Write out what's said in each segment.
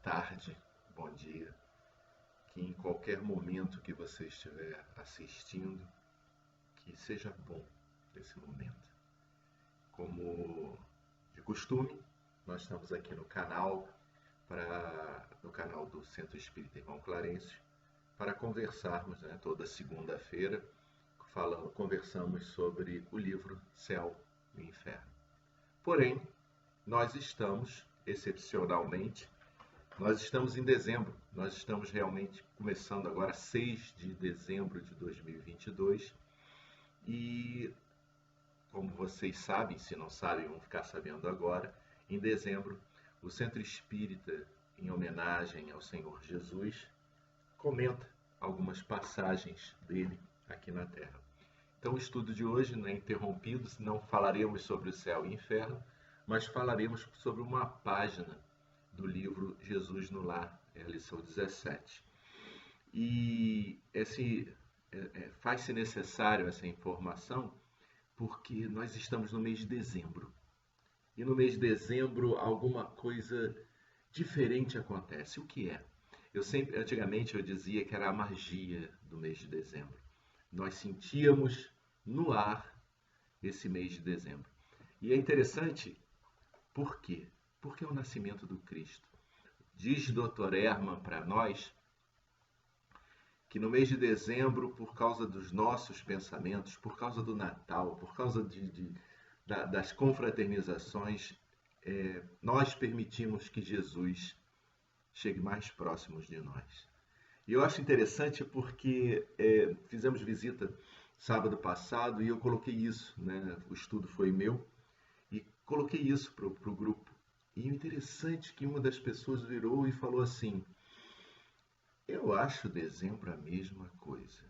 tarde, bom dia, que em qualquer momento que você estiver assistindo, que seja bom esse momento. Como de costume, nós estamos aqui no canal do Centro Espírita Irmão Clarencio, para conversarmos, toda segunda-feira, conversamos sobre o livro Céu e Inferno. Porém, nós estamos, excepcionalmente, em dezembro. Nós estamos realmente começando agora 6 de dezembro de 2022 e, como vocês sabem, se não sabem, vão ficar sabendo agora, em dezembro, o Centro Espírita, em homenagem ao Senhor Jesus, comenta algumas passagens dele aqui na Terra. Então, o estudo de hoje não é interrompido, não falaremos sobre o céu e o inferno, mas falaremos sobre uma página do livro Jesus no Lar, é a lição 17. E faz-se necessário essa informação porque nós estamos no mês de dezembro. E no mês de dezembro alguma coisa diferente acontece. O que é? Antigamente eu dizia que era a magia do mês de dezembro. Nós sentíamos no ar esse mês de dezembro. E é interessante, por quê? Porque é o nascimento do Cristo. Diz Dr. Herman para nós que no mês de dezembro, por causa dos nossos pensamentos, por causa do Natal, por causa das confraternizações, nós permitimos que Jesus chegue mais próximos de nós. E eu acho interessante porque fizemos visita sábado passado e eu coloquei isso, o estudo foi meu, e coloquei isso para o grupo. E o interessante é que uma das pessoas virou e falou assim: eu acho dezembro a mesma coisa.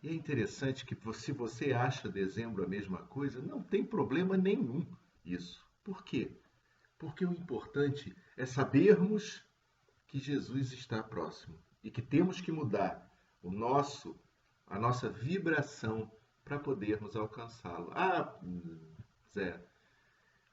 E é interessante que se você acha dezembro a mesma coisa, não tem problema nenhum isso. Por quê? Porque o importante é sabermos que Jesus está próximo e que temos que mudar a nossa vibração para podermos alcançá-lo. Zé,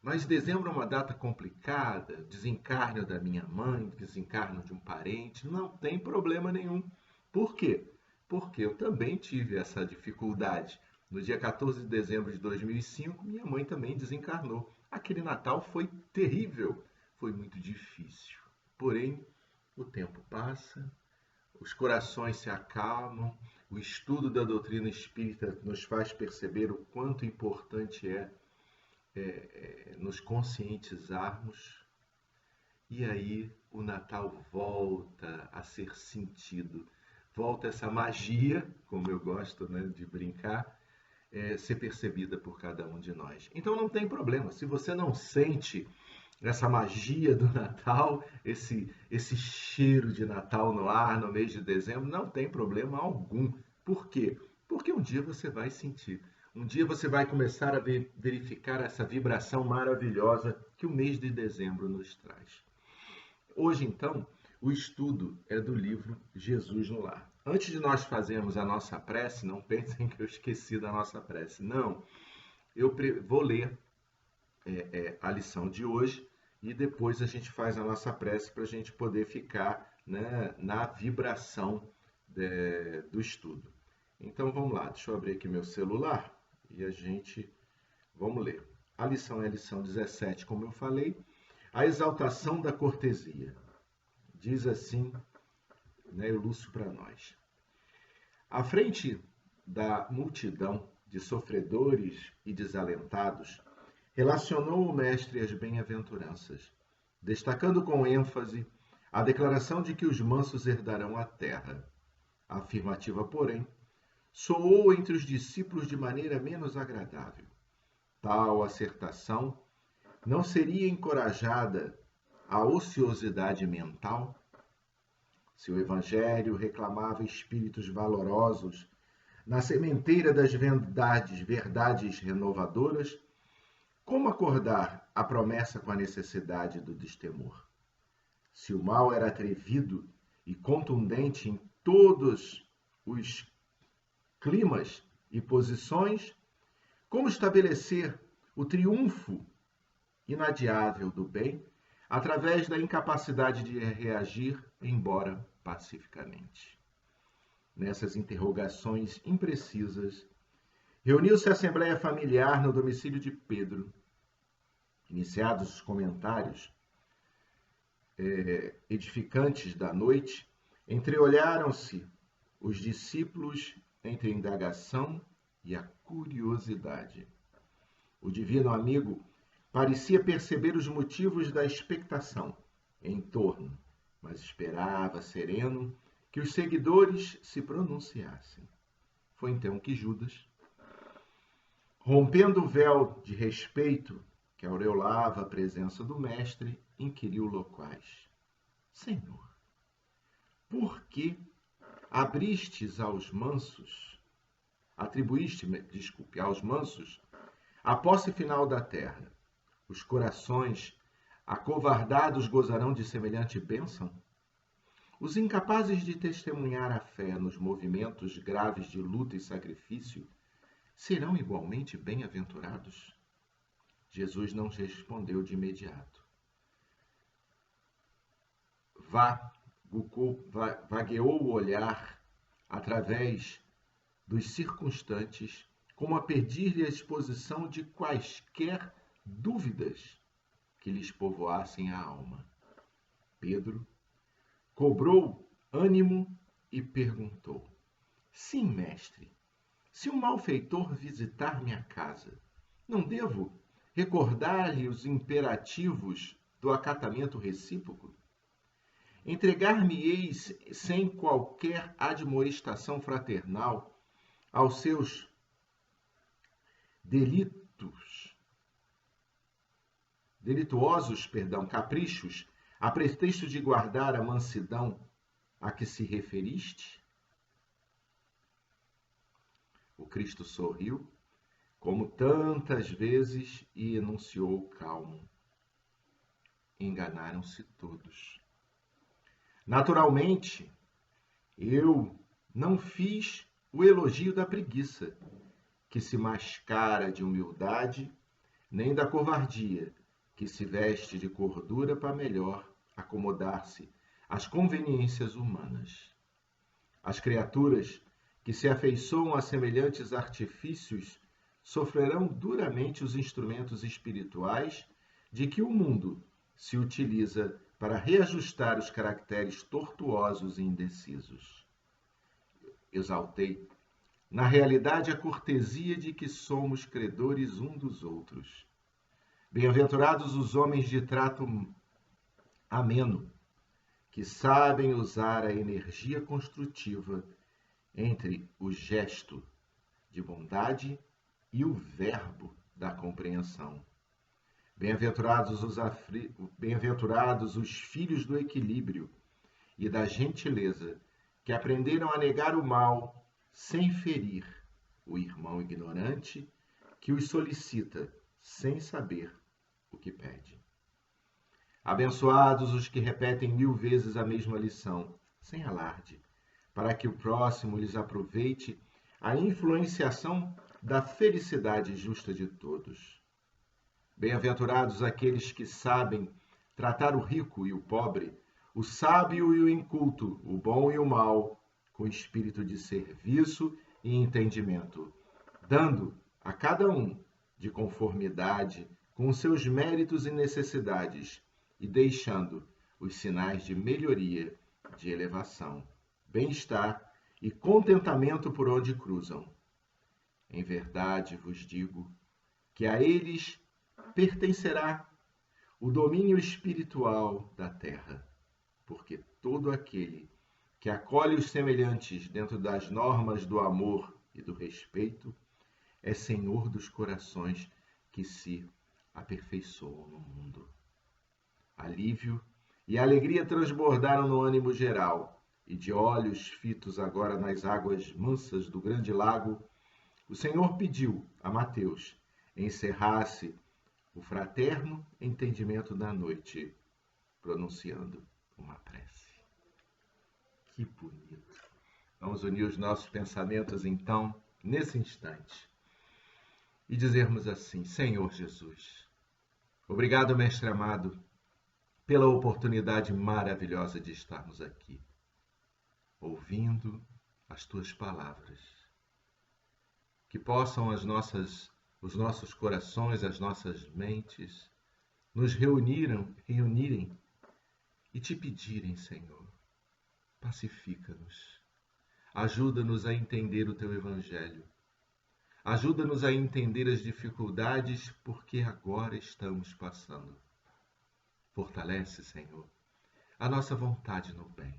mas dezembro é uma data complicada, desencarno da minha mãe, desencarno de um parente, não tem problema nenhum. Por quê? Porque eu também tive essa dificuldade. No dia 14 de dezembro de 2005, minha mãe também desencarnou. Aquele Natal foi terrível, foi muito difícil. Porém, o tempo passa, os corações se acalmam, o estudo da doutrina espírita nos faz perceber o quanto importante é nos conscientizarmos, e aí o Natal volta a ser sentido, volta essa magia, como eu gosto de brincar, ser percebida por cada um de nós. Então não tem problema, se você não sente essa magia do Natal, esse cheiro de Natal no ar no mês de dezembro, não tem problema algum. Por quê? Porque um dia você vai sentir. Um dia você vai começar a verificar essa vibração maravilhosa que o mês de dezembro nos traz. Hoje, então, o estudo é do livro Jesus no Lar. Antes de nós fazermos a nossa prece, não pensem que eu esqueci da nossa prece. Não, eu vou ler a lição de hoje e depois a gente faz a nossa prece para a gente poder ficar na vibração do estudo. Então vamos lá, deixa eu abrir aqui meu celular e vamos ler. A lição é a lição 17, como eu falei, a exaltação da cortesia. Diz assim, o Lúcio para nós. À frente da multidão de sofredores e desalentados, relacionou o mestre as bem-aventuranças, destacando com ênfase a declaração de que os mansos herdarão a terra. A afirmativa, porém, soou entre os discípulos de maneira menos agradável. Tal assertação não seria encorajada a ociosidade mental? Se o Evangelho reclamava espíritos valorosos na sementeira das verdades renovadoras, como acordar a promessa com a necessidade do destemor? Se o mal era atrevido e contundente em todos os climas e posições, como estabelecer o triunfo inadiável do bem através da incapacidade de reagir, embora pacificamente. Nessas interrogações imprecisas, reuniu-se a assembleia familiar no domicílio de Pedro. Iniciados os comentários edificantes da noite, entreolharam-se os discípulos entre a indagação e a curiosidade. O divino amigo parecia perceber os motivos da expectação em torno, mas esperava, sereno, que os seguidores se pronunciassem. Foi então que Judas, rompendo o véu de respeito que aureolava a presença do mestre, inquiriu loquaz: Senhor, por que atribuíste aos mansos a posse final da terra? Os corações acovardados gozarão de semelhante bênção? Os incapazes de testemunhar a fé nos movimentos graves de luta e sacrifício serão igualmente bem-aventurados? Jesus não respondeu de imediato. Vagueou o olhar através dos circunstantes, como a pedir-lhe a exposição de quaisquer dúvidas que lhes povoassem a alma. Pedro cobrou ânimo e perguntou: Sim, mestre, se um malfeitor visitar minha casa, não devo recordar-lhe os imperativos do acatamento recíproco? Entregar-me-eis sem qualquer admoestação fraternal aos seus delituosos caprichos, a pretexto de guardar a mansidão a que se referiste? O Cristo sorriu, como tantas vezes, e enunciou calmo: enganaram-se todos. Naturalmente, eu não fiz o elogio da preguiça, que se mascara de humildade, nem da covardia, que se veste de cordura para melhor acomodar-se às conveniências humanas. As criaturas que se afeiçoam a semelhantes artifícios sofrerão duramente os instrumentos espirituais de que o mundo se utiliza para reajustar os caracteres tortuosos e indecisos. Exaltei, na realidade, a cortesia de que somos credores um dos outros. Bem-aventurados os homens de trato ameno, que sabem usar a energia construtiva entre o gesto de bondade e o verbo da compreensão. Bem-aventurados os filhos do equilíbrio e da gentileza, que aprenderam a negar o mal sem ferir o irmão ignorante que os solicita sem saber o que pede. Abençoados os que repetem 1000 vezes a mesma lição, sem alarde, para que o próximo lhes aproveite a influenciação da felicidade justa de todos. Bem-aventurados aqueles que sabem tratar o rico e o pobre, o sábio e o inculto, o bom e o mau, com espírito de serviço e entendimento, dando a cada um de conformidade com seus méritos e necessidades e deixando os sinais de melhoria, de elevação, bem-estar e contentamento por onde cruzam. Em verdade vos digo que a eles pertencerá o domínio espiritual da terra, porque todo aquele que acolhe os semelhantes dentro das normas do amor e do respeito é senhor dos corações que se aperfeiçoam no mundo. Alívio e alegria transbordaram no ânimo geral, e de olhos fitos agora nas águas mansas do grande lago, o Senhor pediu a Mateus encerrasse o fraterno entendimento da noite, pronunciando uma prece. Que bonito! Vamos unir os nossos pensamentos, então, nesse instante, e dizermos assim: Senhor Jesus, obrigado, Mestre amado, pela oportunidade maravilhosa de estarmos aqui, ouvindo as tuas palavras. Que possam os nossos corações, as nossas mentes, nos reunirem e te pedirem, Senhor, pacifica-nos. Ajuda-nos a entender o teu Evangelho. Ajuda-nos a entender as dificuldades porque agora estamos passando. Fortalece, Senhor, a nossa vontade no bem.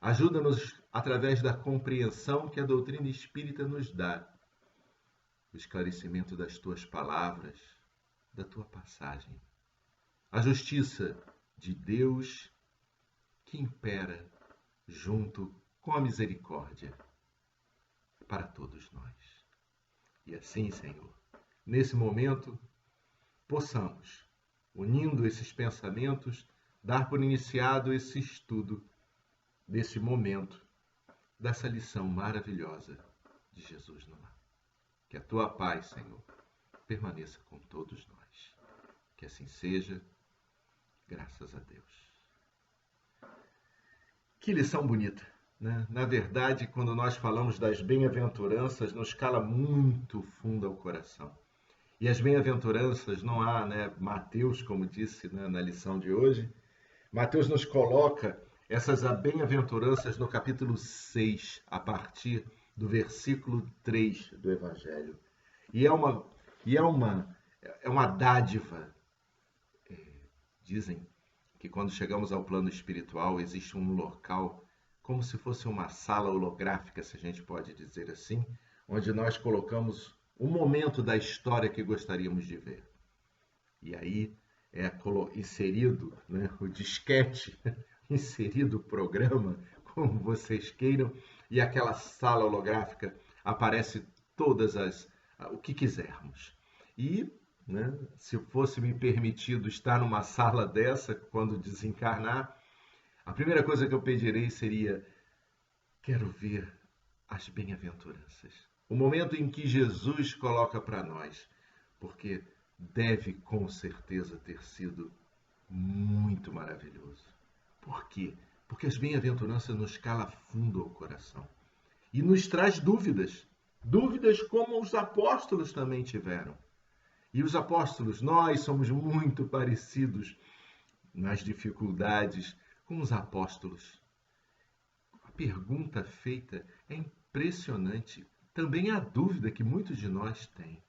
Ajuda-nos através da compreensão que a doutrina espírita nos dá, o esclarecimento das tuas palavras, da tua passagem. A justiça de Deus que impera junto com a misericórdia para todos nós. E assim, Senhor, nesse momento, possamos, unindo esses pensamentos, dar por iniciado esse estudo desse momento, dessa lição maravilhosa de Jesus no lar. Que a tua paz, Senhor, permaneça com todos nós. Que assim seja, graças a Deus. Que lição bonita, né? Na verdade, quando nós falamos das bem-aventuranças, nos cala muito fundo ao coração. E as bem-aventuranças não há, né? Mateus, como disse, né, na lição de hoje, Mateus nos coloca essas bem-aventuranças no capítulo 6, a partir do versículo 3 do Evangelho. E é uma dádiva. Dizem que quando chegamos ao plano espiritual existe um local, como se fosse uma sala holográfica, se a gente pode dizer assim, onde nós colocamos um momento da história que gostaríamos de ver. E aí é inserido, né, o disquete, inserido o programa, como vocês queiram, e aquela sala holográfica aparece o que quisermos. E, né, se fosse me permitido estar numa sala dessa quando desencarnar, a primeira coisa que eu pedirei seria: quero ver as bem-aventuranças. O momento em que Jesus coloca para nós, porque deve com certeza ter sido muito maravilhoso. Por quê? Porque as bem-aventuranças nos cala fundo ao coração e nos traz dúvidas, dúvidas como os apóstolos também tiveram. E os apóstolos, nós somos muito parecidos nas dificuldades com os apóstolos. A pergunta feita é impressionante. Também há dúvida que muitos de nós têm.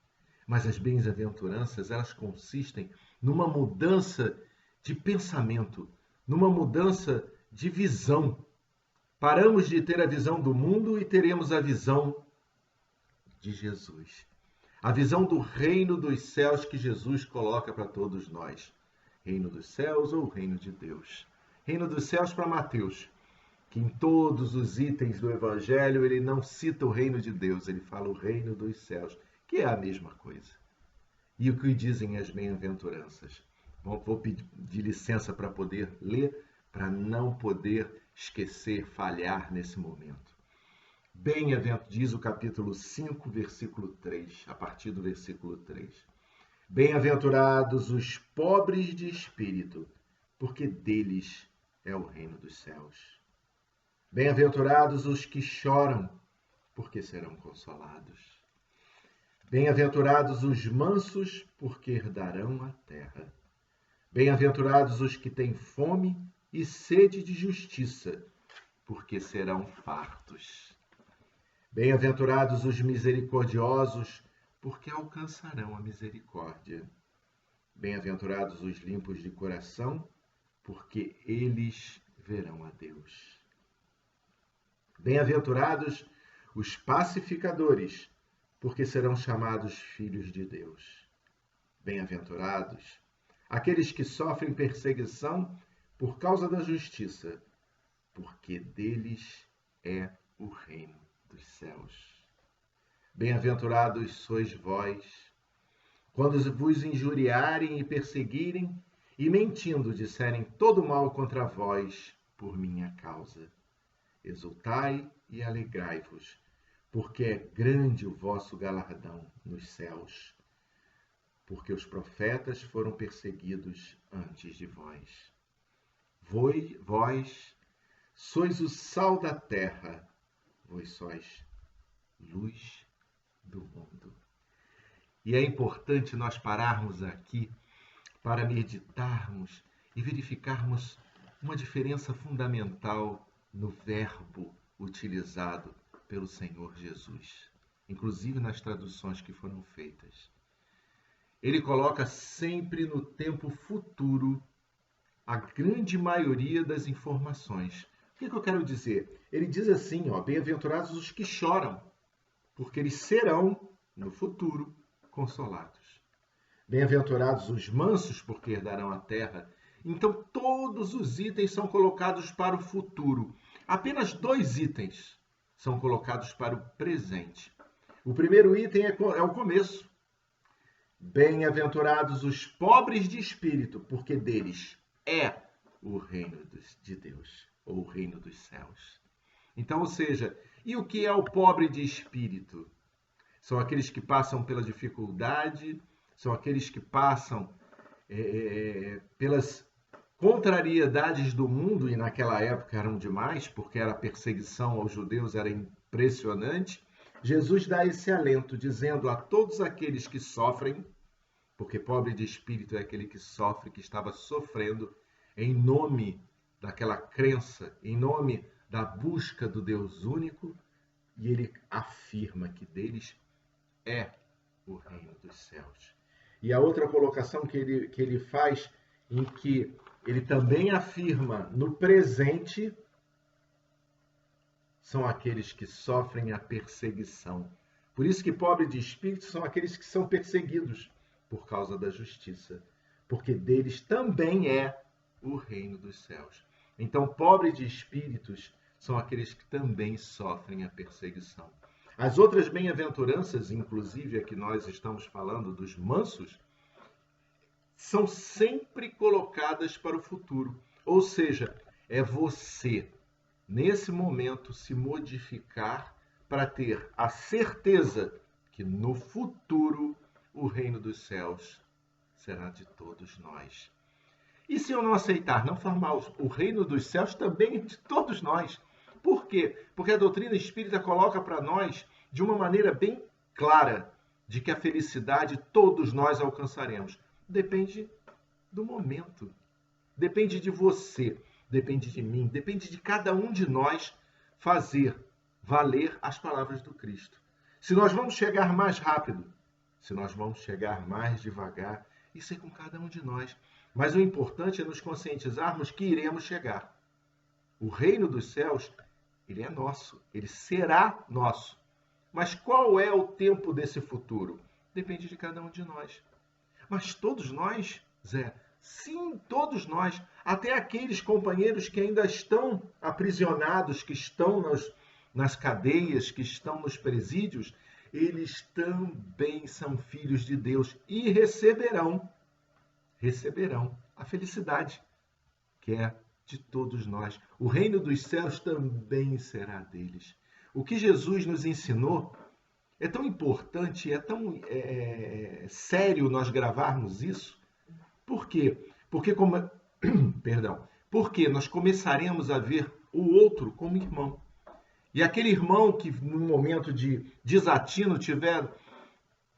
Mas as bem-aventuranças, elas consistem numa mudança de pensamento, numa mudança de visão. Paramos de ter a visão do mundo e teremos a visão de Jesus. A visão do reino dos céus que Jesus coloca para todos nós. Reino dos céus ou reino de Deus. Reino dos céus para Mateus, que em todos os itens do Evangelho ele não cita o reino de Deus, ele fala o reino dos céus, que é a mesma coisa. E o que dizem as bem-aventuranças? Vou pedir licença para poder ler, para não poder esquecer, falhar nesse momento. Diz o capítulo 5, versículo 3, a partir do versículo 3. Bem-aventurados os pobres de espírito, porque deles é o reino dos céus. Bem-aventurados os que choram, porque serão consolados. Bem-aventurados os mansos, porque herdarão a terra. Bem-aventurados os que têm fome e sede de justiça, porque serão fartos. Bem-aventurados os misericordiosos, porque alcançarão a misericórdia. Bem-aventurados os limpos de coração, porque eles verão a Deus. Bem-aventurados os pacificadores, porque serão chamados filhos de Deus. Bem-aventurados aqueles que sofrem perseguição por causa da justiça, porque deles é o reino dos céus. Bem-aventurados sois vós, quando vos injuriarem e perseguirem, e mentindo disserem todo mal contra vós por minha causa. Exultai e alegrai-vos, porque é grande o vosso galardão nos céus, porque os profetas foram perseguidos antes de vós. Vós sois o sal da terra, vós sois luz do mundo. E é importante nós pararmos aqui para meditarmos e verificarmos uma diferença fundamental no verbo utilizado pelo Senhor Jesus, inclusive nas traduções que foram feitas. Ele coloca sempre no tempo futuro a grande maioria das informações. O que eu quero dizer? Ele diz assim, bem-aventurados os que choram, porque eles serão, no futuro, consolados. Bem-aventurados os mansos, porque herdarão a terra. Então, todos os itens são colocados para o futuro. Apenas 2 itens são colocados para o presente. O primeiro item é o começo. Bem-aventurados os pobres de espírito, porque deles é o reino de Deus, ou o reino dos céus. Então, ou seja, e o que é o pobre de espírito? São aqueles que passam pela dificuldade, são aqueles que passam pelas contrariedades do mundo, e naquela época eram demais, porque a perseguição aos judeus era impressionante. Jesus dá esse alento, dizendo a todos aqueles que sofrem, porque pobre de espírito é aquele que sofre, que estava sofrendo em nome daquela crença, em nome da busca do Deus único, e ele afirma que deles é o reino dos céus. E a outra colocação que ele faz, em que ele também afirma no presente, são aqueles que sofrem a perseguição. Por isso que pobre de espírito são aqueles que são perseguidos por causa da justiça, porque deles também é o reino dos céus. Então, pobres de espíritos são aqueles que também sofrem a perseguição. As outras bem-aventuranças, inclusive a que nós estamos falando dos mansos, são sempre colocadas para o futuro. Ou seja, é você, nesse momento, se modificar para ter a certeza que no futuro o reino dos céus será de todos nós. E se eu não aceitar, não formar o reino dos céus também é de todos nós. Por quê? Porque a doutrina espírita coloca para nós, de uma maneira bem clara, de que a felicidade todos nós alcançaremos. Depende do momento. Depende de você. Depende de mim. Depende de cada um de nós fazer valer as palavras do Cristo. Se nós vamos chegar mais rápido, se nós vamos chegar mais devagar, isso é com cada um de nós. Mas o importante é nos conscientizarmos que iremos chegar. O reino dos céus, ele é nosso, ele será nosso. Mas qual é o tempo desse futuro? Depende de cada um de nós. Mas todos nós, Zé, sim, todos nós, até aqueles companheiros que ainda estão aprisionados, que estão nas cadeias, que estão nos presídios, eles também são filhos de Deus e receberão a felicidade, que é de todos nós. O reino dos céus também será deles. O que Jesus nos ensinou é tão importante, é tão sério nós gravarmos isso. Por quê? Porque nós começaremos a ver o outro como irmão. E aquele irmão que num momento de desatino estiver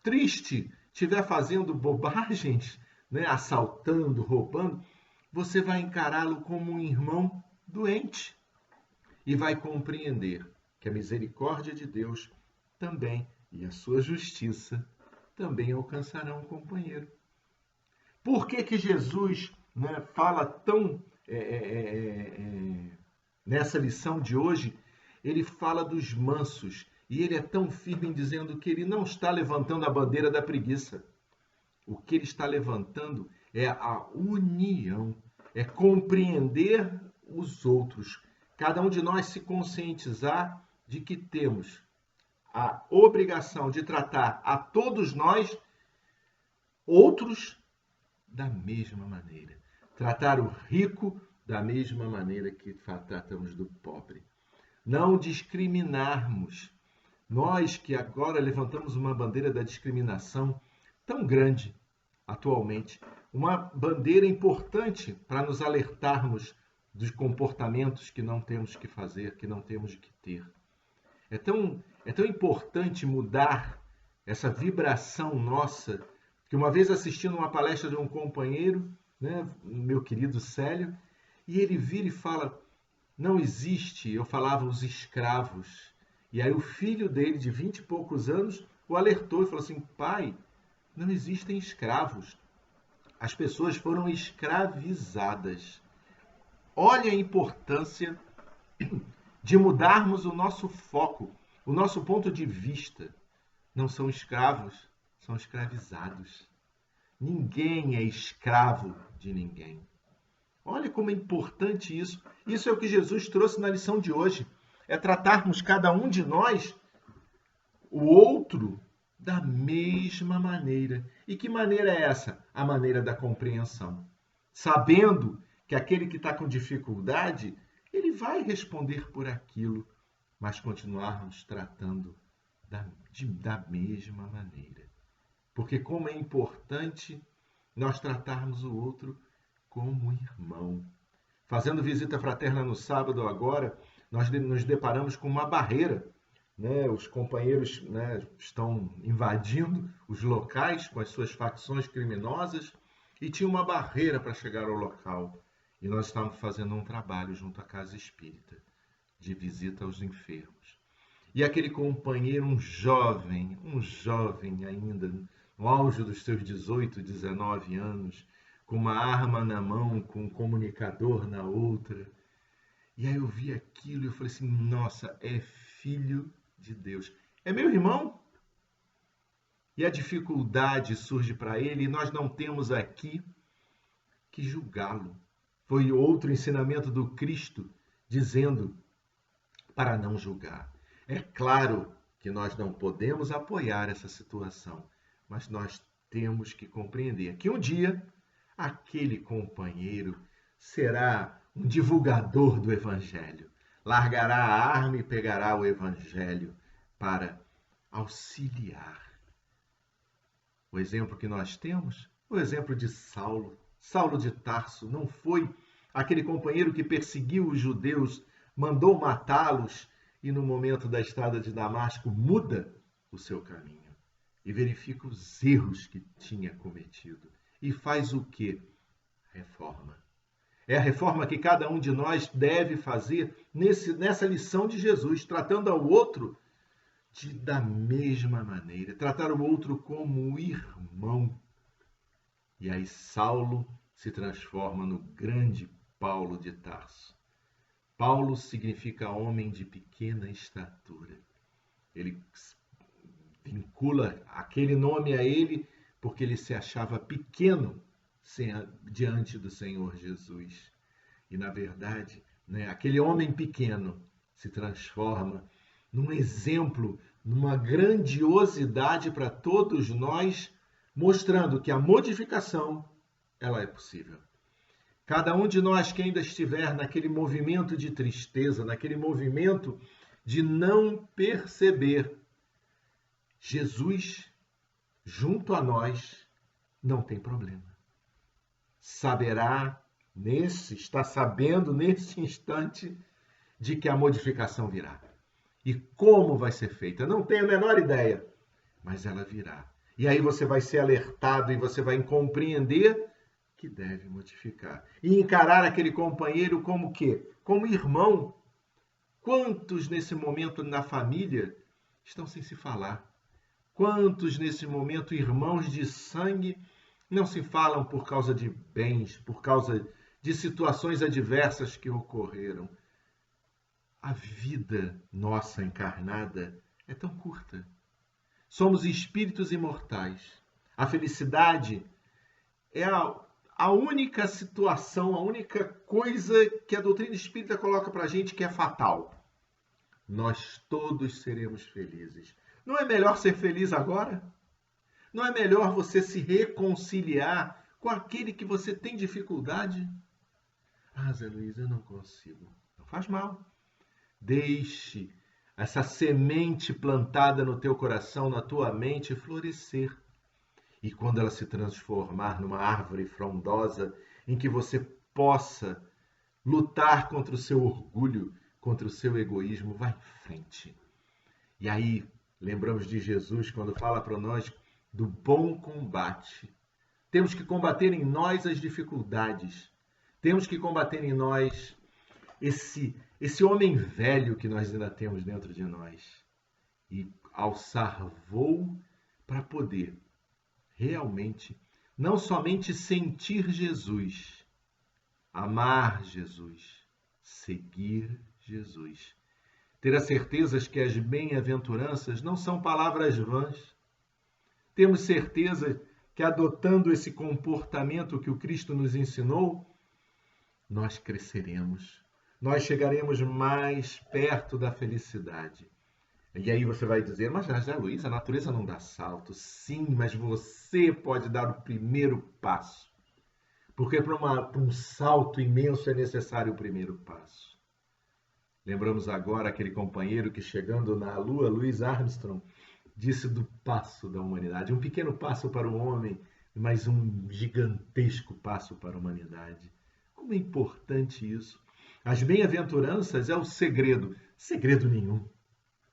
triste, estiver fazendo bobagens, assaltando, roubando, você vai encará-lo como um irmão doente e vai compreender que a misericórdia de Deus também e a sua justiça também alcançarão um companheiro. Por que Jesus fala tão nessa lição de hoje? Ele fala dos mansos e ele é tão firme em dizendo que ele não está levantando a bandeira da preguiça. O que ele está levantando é a união, é compreender os outros. Cada um de nós se conscientizar de que temos a obrigação de tratar a todos nós, outros, da mesma maneira. Tratar o rico da mesma maneira que tratamos do pobre. Não discriminarmos. Nós que agora levantamos uma bandeira da discriminação tão grande atualmente, uma bandeira importante para nos alertarmos dos comportamentos que não temos que fazer, que não temos que ter. É tão importante mudar essa vibração nossa, que uma vez assistindo uma palestra de um companheiro, né, meu querido Célio, e ele vira e fala, não existe, eu falava, os escravos. E aí o filho dele, de 20 e poucos anos, o alertou e falou assim, pai, não existem escravos. As pessoas foram escravizadas. Olha a importância de mudarmos o nosso foco, o nosso ponto de vista. Não são escravos, são escravizados. Ninguém é escravo de ninguém. Olha como é importante isso. Isso é o que Jesus trouxe na lição de hoje. É tratarmos cada um de nós, o outro, da mesma maneira. E que maneira é essa? A maneira da compreensão. Sabendo que aquele que está com dificuldade, ele vai responder por aquilo, mas continuarmos tratando da mesma maneira. Porque como é importante nós tratarmos o outro como irmão. Fazendo visita fraterna no sábado agora, nós nos deparamos com uma barreira. Né? Os companheiros, né, estão invadindo os locais com as suas facções criminosas e tinha uma barreira para chegar ao local. E nós estávamos fazendo um trabalho junto à Casa Espírita, de visita aos enfermos. E aquele companheiro, um jovem ainda, no auge dos seus 18, 19 anos, com uma arma na mão, com um comunicador na outra. E aí eu vi aquilo e eu falei assim, nossa, é filho de Deus. É meu irmão. E a dificuldade surge para ele e nós não temos aqui que julgá-lo. Foi outro ensinamento do Cristo dizendo para não julgar. É claro que nós não podemos apoiar essa situação, mas nós temos que compreender que um dia aquele companheiro será um divulgador do Evangelho. Largará a arma e pegará o Evangelho para auxiliar. O exemplo que nós temos, o exemplo de Saulo. Saulo de Tarso não foi aquele companheiro que perseguiu os judeus, mandou matá-los e no momento da estrada de Damasco muda o seu caminho e verifica os erros que tinha cometido. E faz o quê? Reforma. É a reforma que cada um de nós deve fazer nessa lição de Jesus, tratando ao outro da mesma maneira, tratar o outro como irmão. E aí Saulo se transforma no grande Paulo de Tarso. Paulo significa homem de pequena estatura. Ele vincula aquele nome a ele porque ele se achava pequeno diante do Senhor Jesus. E, na verdade, né, aquele homem pequeno se transforma num exemplo, numa grandiosidade para todos nós, mostrando que a modificação ela é possível. Cada um de nós que ainda estiver naquele movimento de tristeza, naquele movimento de não perceber Jesus junto a nós, não tem problema. Está sabendo nesse instante de que a modificação virá. E como vai ser feita? Não tenho a menor ideia, mas ela virá. E aí você vai ser alertado e você vai compreender que deve modificar. E encarar aquele companheiro como quê? Como irmão. Quantos nesse momento na família estão sem se falar? Quantos nesse momento irmãos de sangue não se falam por causa de bens, por causa de situações adversas que ocorreram? A vida nossa encarnada é tão curta. Somos espíritos imortais. A felicidade é a única situação, a única coisa que a doutrina espírita coloca para a gente que é fatal. Nós todos seremos felizes. Não é melhor ser feliz agora? Não é melhor você se reconciliar com aquele que você tem dificuldade? Ah, Zé Luiz, eu não consigo. Não faz mal. Deixe essa semente plantada no teu coração, na tua mente, florescer. E quando ela se transformar numa árvore frondosa, em que você possa lutar contra o seu orgulho, contra o seu egoísmo. Vá em frente. E aí, lembramos de Jesus quando fala para nós do bom combate. Temos que combater em nós as dificuldades. Temos que combater em nós esse homem velho que nós ainda temos dentro de nós. E alçar voo para poder realmente não somente sentir Jesus, amar Jesus, seguir Jesus. Ter a certeza que as bem-aventuranças não são palavras vãs. Temos certeza que adotando esse comportamento que o Cristo nos ensinou, nós cresceremos, nós chegaremos mais perto da felicidade. E aí você vai dizer, mas já Luiz, a natureza não dá salto. Sim, mas você pode dar o primeiro passo. Porque para um salto imenso é necessário o primeiro passo. Lembramos agora aquele companheiro que chegando na Lua, Louis Armstrong, disse do passo da humanidade. Um pequeno passo para o homem, mas um gigantesco passo para a humanidade. Como é importante isso. As bem-aventuranças é o segredo. Segredo nenhum.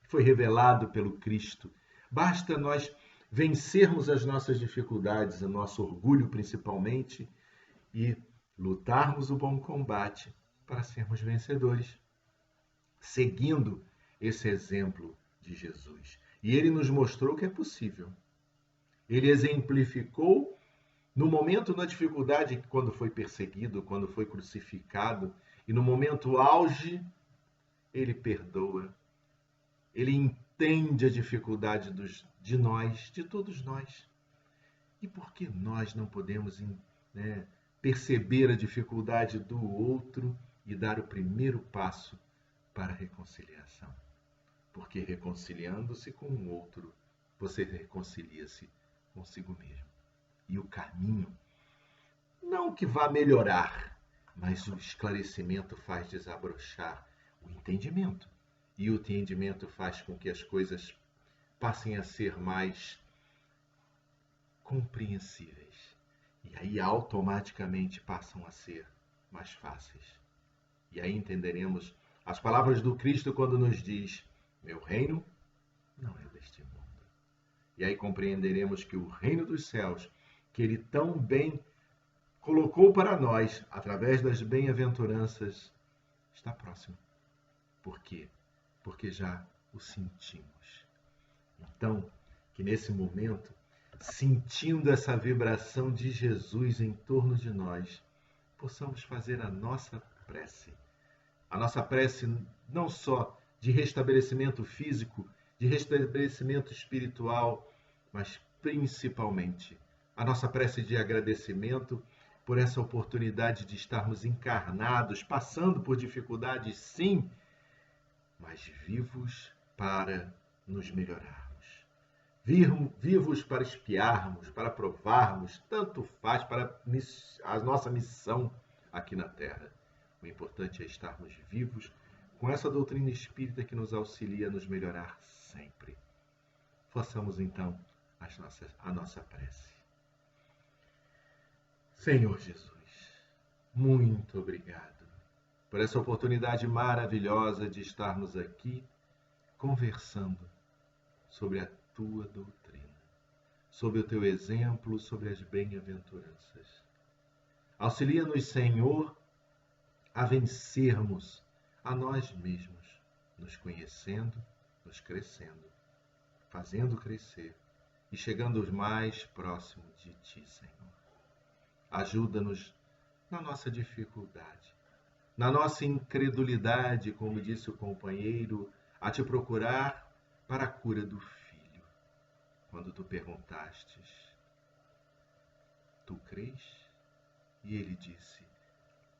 Foi revelado pelo Cristo. Basta nós vencermos as nossas dificuldades, o nosso orgulho principalmente, e lutarmos o bom combate para sermos vencedores, seguindo esse exemplo de Jesus. E ele nos mostrou que é possível. Ele exemplificou no momento da dificuldade, quando foi perseguido, quando foi crucificado, e no momento auge, ele perdoa. Ele entende a dificuldade de nós, de todos nós. E por que nós não podemos perceber a dificuldade do outro e dar o primeiro passo para a reconciliação? Porque reconciliando-se com o outro, você reconcilia-se consigo mesmo. E o caminho, não que vá melhorar, mas o esclarecimento faz desabrochar o entendimento. E o entendimento faz com que as coisas passem a ser mais compreensíveis. E aí automaticamente passam a ser mais fáceis. E aí entenderemos as palavras do Cristo quando nos diz: meu reino não é deste mundo. E aí compreenderemos que o reino dos céus, que ele tão bem colocou para nós, através das bem-aventuranças, está próximo. Por quê? Porque já o sentimos. Então, que nesse momento, sentindo essa vibração de Jesus em torno de nós, possamos fazer a nossa prece. A nossa prece não só de restabelecimento físico, de restabelecimento espiritual, mas principalmente a nossa prece de agradecimento por essa oportunidade de estarmos encarnados, passando por dificuldades, sim, mas vivos para nos melhorarmos. Vivos para espiarmos, para provarmos, tanto faz para a nossa missão aqui na Terra. O importante é estarmos vivos com essa doutrina espírita que nos auxilia a nos melhorar sempre. Façamos então a nossa prece. Senhor Jesus, muito obrigado por essa oportunidade maravilhosa de estarmos aqui conversando sobre a tua doutrina, sobre o teu exemplo, sobre as bem-aventuranças. Auxilia-nos, Senhor, a vencermos a nós mesmos, nos conhecendo, nos crescendo, fazendo crescer e chegando mais próximo de ti, Senhor. Ajuda-nos na nossa dificuldade, na nossa incredulidade, como disse o companheiro, a te procurar para a cura do filho. Quando tu perguntastes, tu crês? E ele disse,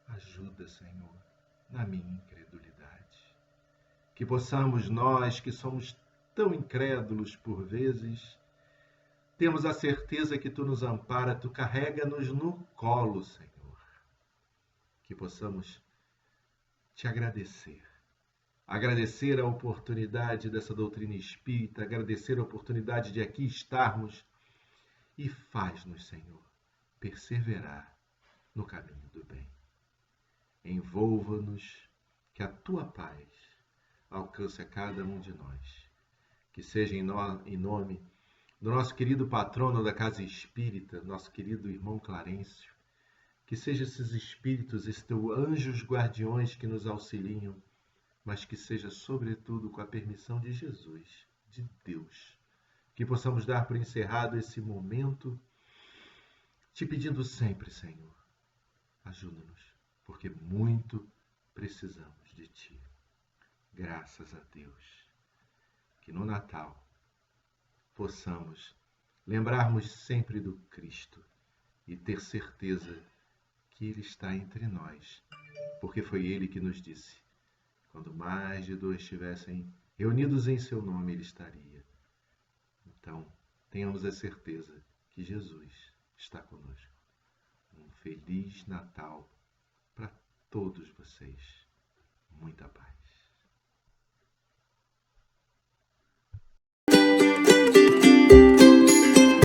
ajuda, Senhor, na minha incredulidade. Que possamos nós, que somos tão incrédulos por vezes, temos a certeza que tu nos ampara, tu carrega-nos no colo, Senhor. Que possamos te agradecer. Agradecer a oportunidade dessa doutrina espírita, agradecer a oportunidade de aqui estarmos e faz-nos, Senhor, perseverar no caminho do bem. envolva-nos, que a tua paz alcance a cada um de nós. Que seja em nome do nosso querido patrono da Casa Espírita, nosso querido irmão Clarencio, que sejam esses espíritos, esses teus anjos guardiões que nos auxiliam, mas que seja, sobretudo, com a permissão de Jesus, de Deus, que possamos dar por encerrado esse momento, te pedindo sempre, Senhor, ajuda-nos, porque muito precisamos de Ti. Graças a Deus, que no Natal possamos lembrarmos sempre do Cristo e ter certeza que Ele está entre nós, porque foi Ele que nos disse: quando mais de 2 estivessem reunidos em seu nome, Ele estaria. Então, tenhamos a certeza que Jesus está conosco. Um Feliz Natal para todos vocês. Muita paz.